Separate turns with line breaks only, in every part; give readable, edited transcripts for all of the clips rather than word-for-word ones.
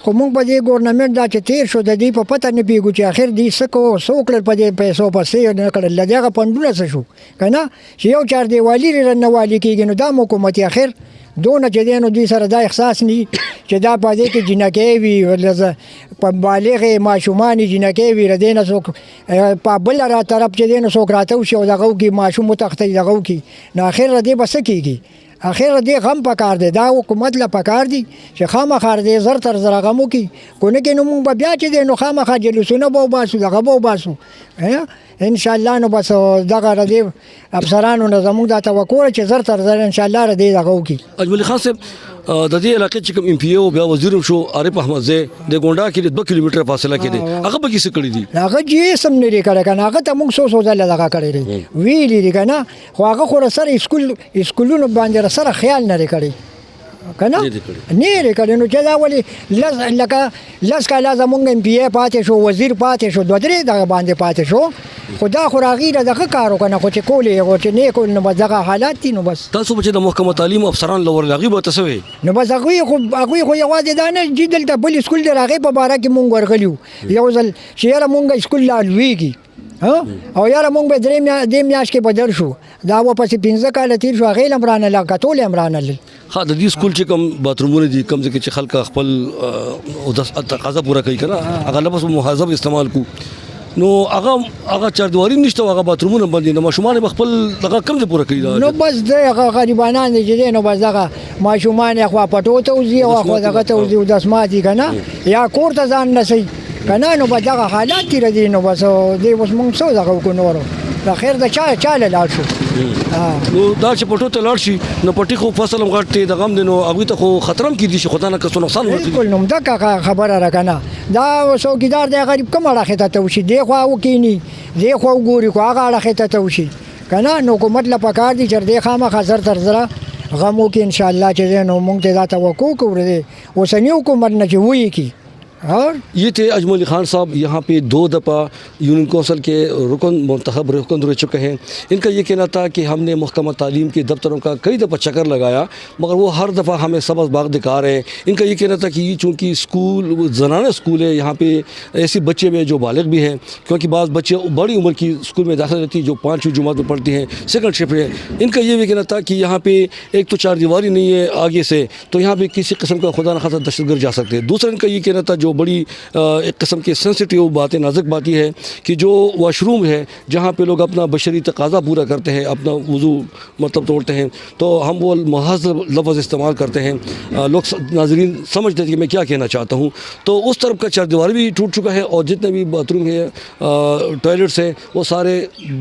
خو مونږ په دې ګورنمنټ دا چې تیر شو د دې په پته نه پیږو چې اخر دې څه کو څو کړل په دې پیسو پسې نه کړل له دغه پنډونه څه شو که نه چې یو چار دیوالي رانه والي کېږي نو دا حکومت اخر دونه چې دی نو دوی سره دا احساس نه چې دا په دې کې جنکۍ وي په بالغې ماشومانې جنکۍ وي د دې نه څوک په بله را طرف چې دی نو څوک راته وشي او دغه وکړي ماشوم وتښتوي دغه وکړي نو اخر د دې به څه کېږي اخر دې غم پکار دی دا حکومت له پکار دی چې خامخا دې زر تر زر غم وکړي کو نه کې نو مونږ به بیا چې دی نو خامخا جلوسونه به وباسو دغه به وباسو انشاءالله نو بس دغه دې افسرانو نه زموږ دا توقع چې زر تر زر انشاءالله دې دغه وکړي.
اجمل خان صاحب د دې علاقې چې کوم ایم پی او بیا وزیر شو عارف احمد زی د ګونډا کې 2 کیلومتر فاصله کې دی هغه به کیسه کړی دی
هغه جی سم نه لري کړه کنه هغه ته موږ سو ځله دغه کړی دی ویلې دی کنه خو هغه خو سره اسکولونو باندې سره خیال نه لري کړی کنه نه لري کړی نو چې دا ولې لکه لاس کاله زمونږ ایم پی پاتې شو وزیر پاتې شو 2-3 دغه باندې پاتې شو خدا خو راغیره دغه کارو کنه خو چې کولې او چې نه کول نو دغه حالات دي نو بس
تاسو به چې د محکمه تعلیم افسران لور لاغي به تسوي
نو بس هغه خو یوازې دا نه جدل ته بل اسکول دی راغی په باره کې مونږ ورغلیو یو ځل چې یاره مونږ اسکول لا لویږي او یاره مونږ به درې میاشت کې بدل شو دا واپس 15 کال تیر شو هغه لمرانه لا کټول امرانه لل
ها د دې سکول چې کوم باترومونه دي کوم ځکه چې خلک خپل او د تقاضا پورا کوي کنه هغه لپس محاسب استعمال کو نو هغه چاردواري نشته هغه باترومونه باندې نو ماشومان خپل دغه کم ځای پورا کوي
نو بس دغه غریبانان دي نو بس دغه ماشومان خو پټو ته وزي او خو دغه ته وزي د اسماتي کنه یا کور ته ځان نسي کنه نو بس دغه حالات دي ردي نو بس دې اوس موږ څو دغه کو نورو د خیر د چاله لاړ شو
نو دا چې پټو ته لاړ شي نو پټي خو فصل غټي د غم دینو هغه ته خو خطرم کې دي شي خدانه که څه نقصان ورته
بالکل نو دا خبره را کنه دا څوکیدار د غریب کوم راخه ته وشي دی خو وکینی دی خو ګوري خو هغه راخه ته وشي کنه نو حکومت لا پکار دي چې دی خامخا زر تر زر غمو کې ان شاء الله چې نو مونږ ته دا توقع کوو اوسنی حکومت نه چې وایي کی اور
یہ تھے اجمل خان صاحب یہاں پہ 2 دفعہ یونین کونسل کے منتخب رکن رہ چکے ہیں. ان کا یہ کہنا تھا کہ ہم نے محکمہ تعلیم کے دفتروں کا کئی دفعہ چکر لگایا مگر وہ ہر دفعہ ہمیں سبز باغ دکھا رہے ہیں. ان کا یہ کہنا تھا کہ یہ چونکہ اسکول زنانہ اسکول ہے یہاں پہ ایسے بچے میں جو بالغ بھی ہیں کیونکہ بعض بچے بڑی عمر کی اسکول میں داخل رہتی ہیں جو 5ویں جماعت میں پڑھتی ہیں سیکنڈ شفٹ ہے. ان کا یہ بھی کہنا تھا کہ یہاں پہ ایک تو چاردیواری نہیں ہے آگے سے تو یہاں پہ کسی قسم کا خدا نخواستہ دہشت گرد جا سکتے ہیں. دوسرا ان کا یہ کہنا تھا جو بڑی ایک قسم کی سینسٹیو باتیں نازک بات یہ ہے کہ جو واش روم ہے جہاں پہ لوگ اپنا بشری تقاضا پورا کرتے ہیں اپنا وضو مطلب توڑتے ہیں تو ہم وہ محض لفظ استعمال کرتے ہیں. لوگ ناظرین سمجھتے ہیں کہ میں کیا کہنا چاہتا ہوں. تو اس طرف کا چاردیواری بھی ٹوٹ چکا ہے اور جتنے بھی باتھ روم ہے ٹوائلٹس ہیں وہ سارے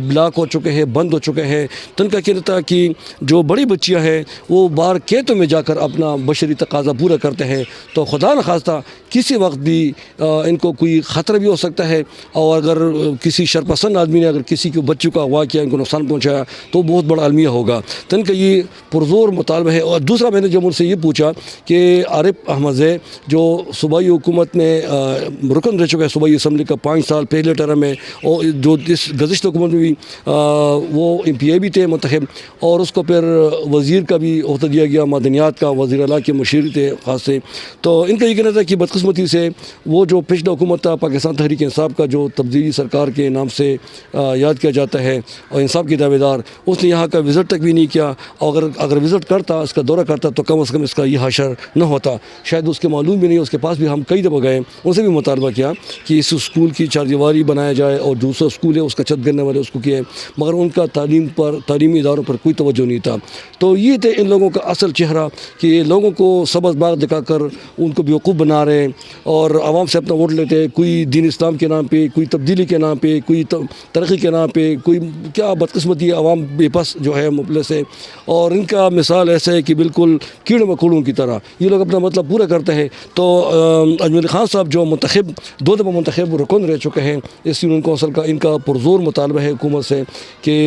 بلاک ہو چکے ہیں بند ہو چکے ہیں. تو ان کا کہنا تھا کہ جو بڑی بچیاں ہیں وہ باہر کھیتوں میں جا کر اپنا بشری تقاضا پورا کرتے ہیں تو خدا نخواستہ کسی وقت بھی ان کو کوئی خطرہ بھی ہو سکتا ہے اور اگر کسی شرپسند آدمی نے اگر کسی کے بچوں کا اغوا کیا ان کو نقصان پہنچایا تو بہت بڑا المیہ ہوگا. تو ان کا یہ پرزور مطالبہ ہے. اور دوسرا میں نے جب ان سے یہ پوچھا کہ عارف احمد زی جو صوبائی حکومت میں رکن رہ چکا ہے صوبائی اسمبلی کا 5 سال پہلے ٹرم میں اور جو اس گزشتہ حکومت میں بھی وہ ایم پی اے بھی تھے منتخب اور اس کو پھر وزیر کا بھی عہدہ دیا گیا معدنیات کا وزیر اعلیٰ کے مشیر تھے خاص سے. تو ان کا یہ کہنا تھا کہ بدقسمتی سے وہ جو پچھلا حکومت تھا پاکستان تحریک انصاف کا جو تبدیلی سرکار کے نام سے یاد کیا جاتا ہے اور انصاف کی دعوے دار، اس نے یہاں کا وزٹ تک بھی نہیں کیا، اور اگر وزٹ کرتا، اس کا دورہ کرتا تو کم از کم اس کا یہ حشر نہ ہوتا، شاید اس کے معلوم بھی نہیں، اس کے پاس بھی ہم کئی دفعہ گئے، ان سے بھی مطالبہ کیا کہ اس اسکول کی چاردیواری بنایا جائے اور دوسرا اسکول ہے اس کا چھت گرنے والے اس کو کیے، مگر ان کا تعلیمی اداروں پر کوئی توجہ نہیں تھا۔ تو یہ تھے ان لوگوں کا اصل چہرہ کہ لوگوں کو سبز باغ دکھا کر ان کو بیوقوف بنا رہے ہیں اور عوام سے اپنا ووٹ لیتے ہیں، کوئی دین اسلام کے نام پہ، کوئی تبدیلی کے نام پہ، کوئی ترقی کے نام پہ، کوئی کیا بدقسمتی عوام بے بس جو ہے مفلس ہے، اور ان کا مثال ایسا ہے کہ بالکل کیڑے مکوڑوں کی طرح یہ لوگ اپنا مطلب پورا کرتے ہیں۔ تو اجمل خان صاحب جو منتخب 2 دفعہ منتخب رکن رہ چکے ہیں اس یونین کونسل کا، ان کا پرزور مطالبہ ہے حکومت سے کہ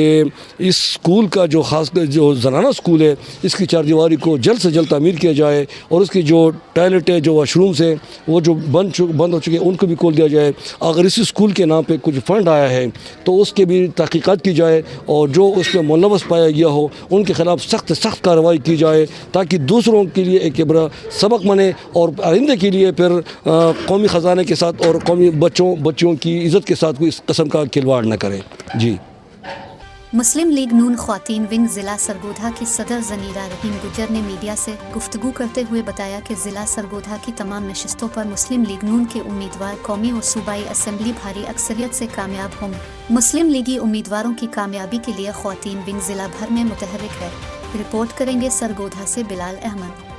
اس اسکول کا جو خاص جو زنانہ اسکول ہے اس کی چاردیواری کو جلد سے جلد تعمیر کیا جائے، اور اس کی جو ٹوائلٹ ہے، جو واش رومس ہیں وہ جو بند ہو چکے ہیں ان کو بھی کھول دیا جائے۔ اگر اسی اسکول کے نام پہ کچھ فنڈ آیا ہے تو اس کے بھی تحقیقات کی جائے، اور جو اس میں ملوث پایا گیا ہو ان کے خلاف سخت کارروائی کی جائے، تاکہ دوسروں کے لیے ایک عبرت سبق بنے، اور آئندہ کے لیے پھر قومی خزانے کے ساتھ اور قومی بچوں کی عزت کے ساتھ کوئی اس قسم کا کھلواڑ نہ کرے۔ جی۔
مسلم لیگ نون خواتین ونگ ضلع سرگودھا کی صدر زنیرہ رحیم گجر نے میڈیا سے گفتگو کرتے ہوئے بتایا کہ ضلع سرگودھا کی تمام نشستوں پر مسلم لیگ نون کے امیدوار قومی و صوبائی اسمبلی بھاری اکثریت سے کامیاب ہوں گے۔ مسلم لیگی امیدواروں کی کامیابی کے لیے خواتین ونگ ضلع بھر میں متحرک ہے۔ رپورٹ کریں گے سرگودھا سے بلال احمد۔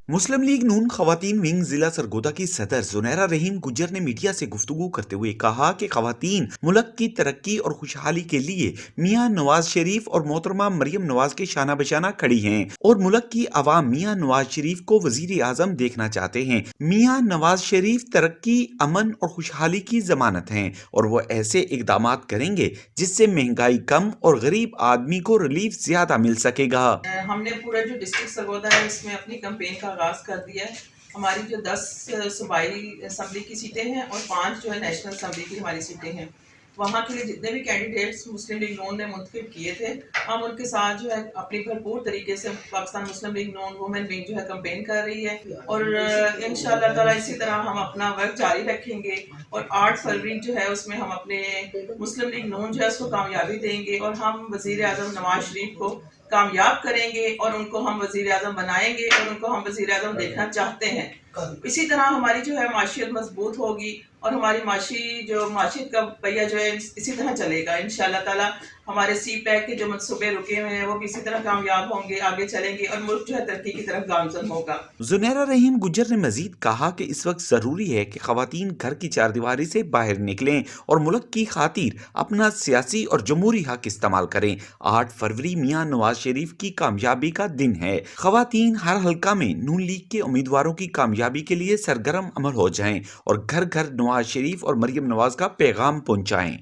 مسلم لیگ نون خواتین ونگ ضلع سرگودھا کی صدر زنیرہ رحیم گجر نے میڈیا سے گفتگو کرتے ہوئے کہا کہ خواتین ملک کی ترقی اور خوشحالی کے لیے میاں نواز شریف اور محترمہ مریم نواز کے شانہ بشانہ کھڑی ہیں، اور ملک کی عوام میاں نواز شریف کو وزیر اعظم دیکھنا چاہتے ہیں۔ میاں نواز شریف ترقی، امن اور خوشحالی کی ضمانت ہیں، اور وہ ایسے اقدامات کریں گے جس سے مہنگائی کم اور غریب آدمی کو ریلیف زیادہ مل سکے گا۔
ہم نے پورا جو ڈسٹرکٹ سرگودھا ہے اس میں اپنی کمپین کا آغاز کر دیا ہے۔ ہماری جو 10 صوبائی اسمبلی کی سیٹیں ہیں اور 5 جو ہے نیشنل اسمبلی کی ہماری سیٹیں ہیں، وہاں کے لیے جتنے بھی کینڈیڈیٹس مسلم لیگ نون نے منتخب کیے تھے، ہم ان کے ساتھ جو ہے اپنی بھرپور طریقے سے پاکستان مسلم لیگ نون وومن ونگ جو ہے کمپین کر رہی ہے، اور انشاءاللہ تعالیٰ اسی طرح ہم اپنا ورک جاری رکھیں گے، اور 8 فروری جو ہے اس میں ہم اپنے مسلم لیگ نون جو ہے اس کو کامیابی دیں گے، اور ہم وزیر اعظم نواز شریف کو کامیاب کریں گے، اور ان کو ہم وزیر اعظم بنائیں گے، اور ان کو ہم وزیر اعظم دیکھنا چاہتے ہیں۔ اسی طرح ہماری جو ہے معیشت مضبوط ہوگی، اور ہماری معیشت کا پہیہ جو ہے اسی طرح چلے گا انشاءاللہ تعالی۔ ہمارے سی پیک کے جو منصوبے رکے ہوئے ہیں وہ بھی اسی طرح کامیاب ہوں گے، آگے چلیں گے، اور ملک جو ہے ترقی کی طرف گامزن ہوگا۔
زنیرہ رحیم گجر نے مزید کہا کہ اس وقت ضروری ہے کہ خواتین گھر کی چاردیواری سے باہر نکلیں اور ملک کی خاطر اپنا سیاسی اور جمہوری حق استعمال کریں۔ 8 فروری میاں نواز شریف کی کامیابی کا دن ہے۔ خواتین ہر حلقہ میں نون لیگ کے امیدواروں کی کامیابی کے لیے سرگرم عمل ہو جائیں اور گھر گھر نواز شریف اور مریم نواز کا پیغام پہنچائیں۔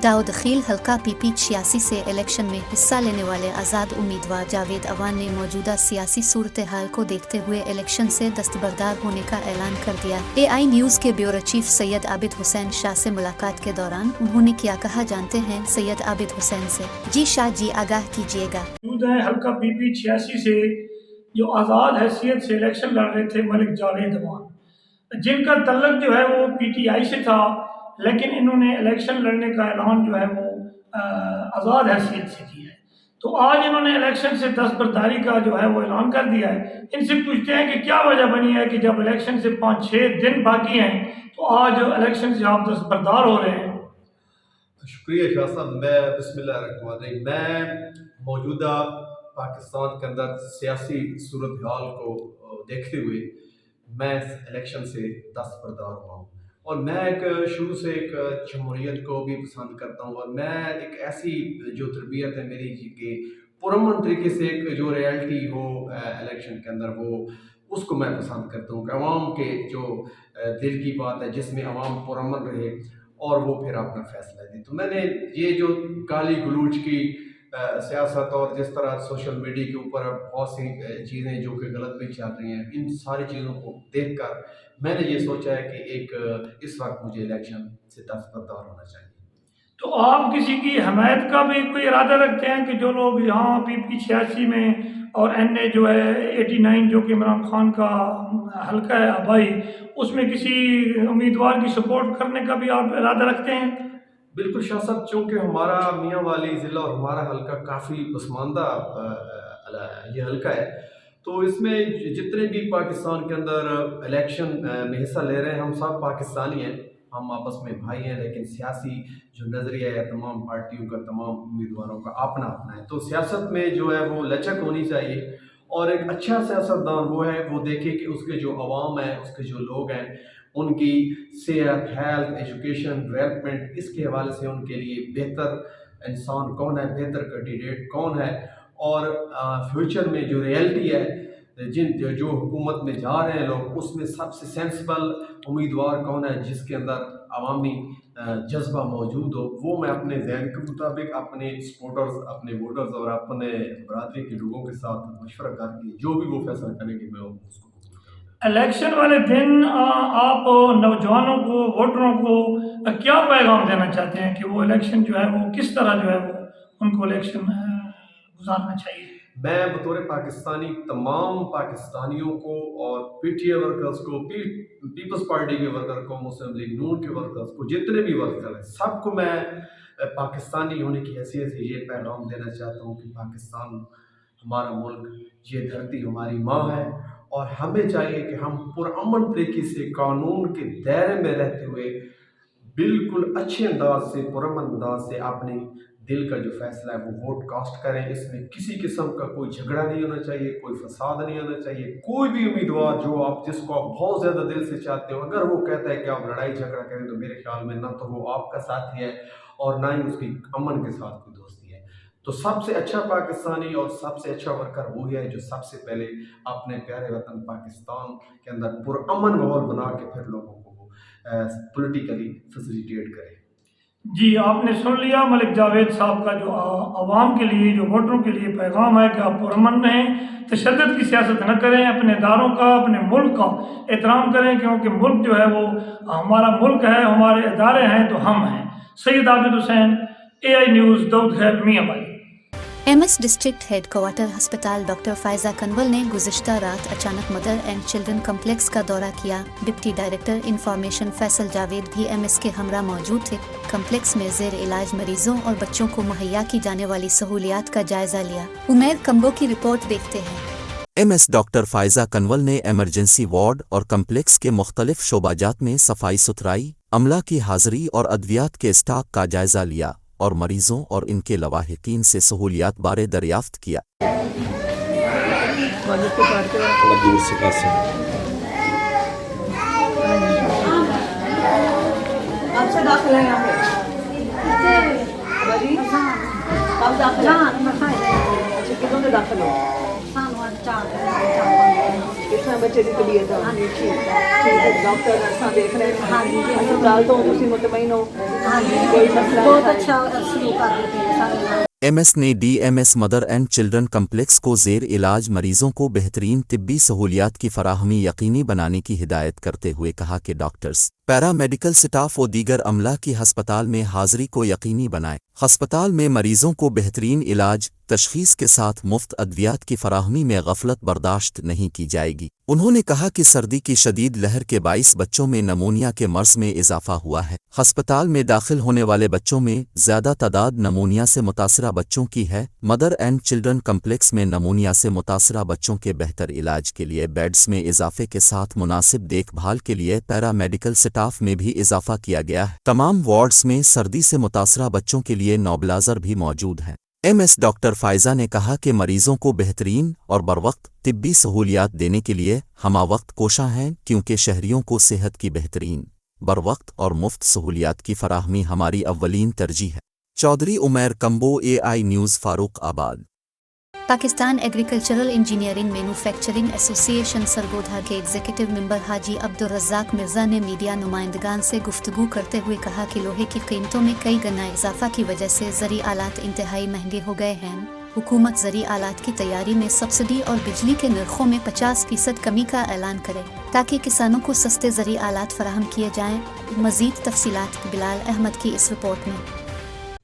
داؤد خیل حلقہ پی پی 86 سے الیکشن میں حصہ لینے والے آزاد امیدوار جاوید اوان نے موجودہ سیاسی صورتحال کو دیکھتے ہوئے الیکشن سے دستبردار ہونے کا اعلان کر دیا۔ اے آئی نیوز کے بیورو چیف سید عابد حسین شاہ سے ملاقات کے دوران انہوں نے کیا کہا، جانتے ہیں سید عابد حسین سے۔ جی شاہ جی، آگاہ کیجیے گا۔
حلقہ پی پی 86 سے جو آزاد حیثیت سے الیکشن لڑ رہے تھے ملک جاوید اوان، جن کا تعلق جو ہے وہ پی ٹی آئی سے تھا، لیکن انہوں نے الیکشن لڑنے کا اعلان جو ہے وہ آزاد حیثیت سے کیا ہے۔ تو آج انہوں نے الیکشن سے دستبرداری کا جو ہے وہ اعلان کر دیا ہے۔ ان سے پوچھتے ہیں کہ کیا وجہ بنی ہے کہ جب الیکشن سے 5-6 دن باقی ہیں تو آج الیکشن سے آپ دستبردار ہو رہے ہیں؟
شکریہ شاہ صاحب۔ میں بسم اللہ الرحمن الرحیم، میں موجودہ پاکستان کے اندر سیاسی صورتحال کو دیکھتے ہوئے میں اس الیکشن سے دستبردار ہوا ہوں، اور میں ایک شروع سے ایک جمہوریت کو بھی پسند کرتا ہوں، اور میں ایک ایسی جو تربیت ہے میری کہ پرامن طریقے سے ایک جو ریالٹی ہو الیکشن کے اندر وہ اس کو میں پسند کرتا ہوں کہ عوام کے جو دل کی بات ہے جس میں عوام پرامن رہے اور وہ پھر اپنا فیصلہ دیں۔ تو میں نے یہ جو گالی گلوچ کی سیاست اور جس طرح سوشل میڈیا کے اوپر بہت سی چیزیں جو کہ غلط بھی چل رہی ہیں، ان ساری چیزوں کو دیکھ کر میں نے یہ سوچا ہے کہ ایک اس وقت مجھے الیکشن سے دستبردار ہونا چاہیے۔
تو آپ کسی کی حمایت کا بھی کوئی ارادہ رکھتے ہیں کہ جو لوگ یہاں PP 86 میں اور NA جو ہے 89 جو کہ عمران خان کا حلقہ ہے آبائی، اس میں کسی امیدوار کی سپورٹ کرنے کا بھی آپ ارادہ رکھتے ہیں؟
بالکل شاہ صاحب، چونکہ ہمارا میاں والی ضلع اور ہمارا حلقہ کافی پسماندہ یہ حلقہ ہے، تو اس میں جتنے بھی پاکستان کے اندر الیکشن میں حصہ لے رہے ہیں ہم سب پاکستانی ہیں، ہم آپس میں بھائی ہیں، لیکن سیاسی جو نظریہ ہے تمام پارٹیوں کا، تمام امیدواروں کا اپنا اپنا ہے۔ تو سیاست میں جو ہے وہ لچک ہونی چاہیے، اور ایک اچھا سیاستدان وہ ہے وہ دیکھے کہ اس کے جو عوام ہیں، اس کے جو لوگ ہیں، ان کی صحت، ہیلتھ، ایجوکیشن، ڈیولپمنٹ، اس کے حوالے سے ان کے لیے بہتر انسان کون ہے، بہتر کینڈیڈیٹ کون ہے، اور فیوچر میں جو ریئلٹی ہے جو حکومت میں جا رہے ہیں لوگ، اس میں سب سے سینسبل امیدوار کون ہے جس کے اندر عوامی جذبہ موجود ہو، وہ میں اپنے ذہن کے مطابق اپنے سپورٹرز، اپنے ووٹرز اور اپنے برادری کے لوگوں کے ساتھ مشورہ کر کے جو بھی وہ فیصلہ کریں گے میں اس کو قبول کروں گا۔
الیکشن والے دن آپ نوجوانوں کو، ووٹروں کو کیا پیغام دینا چاہتے ہیں کہ وہ الیکشن جو ہے وہ کس طرح جو ہے وہ ان کو الیکشن گزارنا چاہیے؟
میں بطور پاکستانی تمام پاکستانیوں کو اور PTA ورکرز کو، پیپلز پارٹی کے ورکر کو، مسلم لیگ نون کے ورکرز کو، جتنے بھی ورکر ہیں سب کو میں پاکستانی ہونے کی حیثیت سے یہ پیغام دینا چاہتا ہوں کہ پاکستان ہمارا ملک، یہ دھرتی ہماری ماں ہے، اور ہمیں چاہیے کہ ہم پرامن طریقے سے قانون کے دائرے میں رہتے ہوئے بالکل اچھے انداز سے، پرامن انداز سے اپنے دل کا جو فیصلہ ہے وہ ووٹ کاسٹ کریں۔ اس میں کسی قسم کا کوئی جھگڑا نہیں ہونا چاہیے، کوئی فساد نہیں ہونا چاہیے۔ کوئی بھی امیدوار جس کو آپ بہت زیادہ دل سے چاہتے ہو، اگر وہ کہتا ہے کہ آپ لڑائی جھگڑا کریں تو میرے خیال میں نہ تو وہ آپ کا ساتھی ہے اور نہ ہی اس کی امن کے ساتھ کوئی دوستی ہے۔ تو سب سے اچھا پاکستانی اور سب سے اچھا ورکر وہی ہے جو سب سے پہلے اپنے پیارے وطن پاکستان کے اندر پرامن ماحول بنا کے پھر لوگوں کو پولیٹیکلی فیسیلیٹیٹ کرے۔
جی، آپ نے سن لیا ملک جاوید صاحب کا جو عوام کے لیے، جو ووٹروں کے لیے پیغام ہے کہ آپ پرامن رہیں، تشدد کی سیاست نہ کریں، اپنے اداروں کا، اپنے ملک کا احترام کریں، کیونکہ ملک جو ہے وہ ہمارا ملک ہے، ہمارے ادارے ہیں تو ہم ہیں۔ سید عابد حسین، AI نیوز، دودھ خیر، میاں والی۔
MS ڈسٹرکٹ ہیڈ کوارٹر ہسپتال ڈاکٹر فائزہ کنول نے گزشتہ رات اچانک مدر اینڈ چلڈرن کمپلیکس کا دورہ کیا۔ Deputy director information Faisal Javed بھی MS کے ہمراہ موجود تھے۔ کمپلیکس میں زیر علاج مریضوں اور بچوں کو مہیا کی جانے والی سہولیات کا جائزہ لیا۔ عمیر کمبو کی رپورٹ دیکھتے ہیں۔
MS ڈاکٹر فائزہ کنول نے ایمرجنسی وارڈ اور کمپلیکس کے مختلف شعبات میں صفائی ستھرائی، عملہ کی حاضری اور ادویات کے اسٹاک کا جائزہ لیا اور مریضوں اور ان کے لواحقین سے سہولیات بارے دریافت کیا۔
بچے کی طبیعت ڈاکٹر دیکھ رہے ہیں، اسپتال تو تسی مطمئن ہو؟ کوئی مسئلہ بہت اچھا سلوک کرتے ہیں۔
MS نے DMS mother and children complex کو زیر علاج مریضوں کو بہترین طبی سہولیات کی فراہمی یقینی بنانے کی ہدایت کرتے ہوئے کہا کہ ڈاکٹرز، پیرا میڈیکل سٹاف و دیگر عملہ کی ہسپتال میں حاضری کو یقینی بنائیں۔ ہسپتال میں مریضوں کو بہترین علاج، تشخیص کے ساتھ مفت ادویات کی فراہمی میں غفلت برداشت نہیں کی جائے گی۔ انہوں نے کہا کہ سردی کی شدید لہر کے باعث بچوں میں نمونیا کے مرض میں اضافہ ہوا ہے۔ ہسپتال میں داخل ہونے والے بچوں میں زیادہ تعداد نمونیا سے متاثرہ بچوں کی ہے۔ مدر اینڈ چلڈرن کمپلیکس میں نمونیا سے متاثرہ بچوں کے بہتر علاج کے لیے بیڈز میں اضافے کے ساتھ مناسب دیکھ بھال کے لیے پیرا میڈیکل سٹاف میں بھی اضافہ کیا گیا ہے۔ تمام وارڈز میں سردی سے متاثرہ بچوں کے لیے نوبلائزر بھی موجود ہیں۔ MS ڈاکٹر فائزہ نے کہا کہ مریضوں کو بہترین اور بروقت طبی سہولیات دینے کے لیے ہمہ وقت کوشاں ہیں، کیونکہ شہریوں کو صحت کی بہترین، بروقت اور مفت سہولیات کی فراہمی ہماری اولین ترجیح ہے۔ چودھری عمیر کمبو، AI نیوز، فاروق آباد۔
پاکستان ایگریکلچرل انجینئرنگ مینوفیکچرنگ ایسوسی ایشن سرگودھا کے ایگزیکٹو ممبر حاجی عبدالرزاق مرزا نے میڈیا نمائندگان سے گفتگو کرتے ہوئے کہا کہ لوہے کی قیمتوں میں کئی گنا اضافہ کی وجہ سے زرعی آلات انتہائی مہنگے ہو گئے ہیں۔ حکومت زرعی آلات کی تیاری میں سبسڈی اور بجلی کے نرخوں میں 50% کمی کا اعلان کرے تاکہ کسانوں کو سستے زرعی آلات فراہم کیے جائیں۔ مزید تفصیلات بلال احمد کی اس رپورٹ میں۔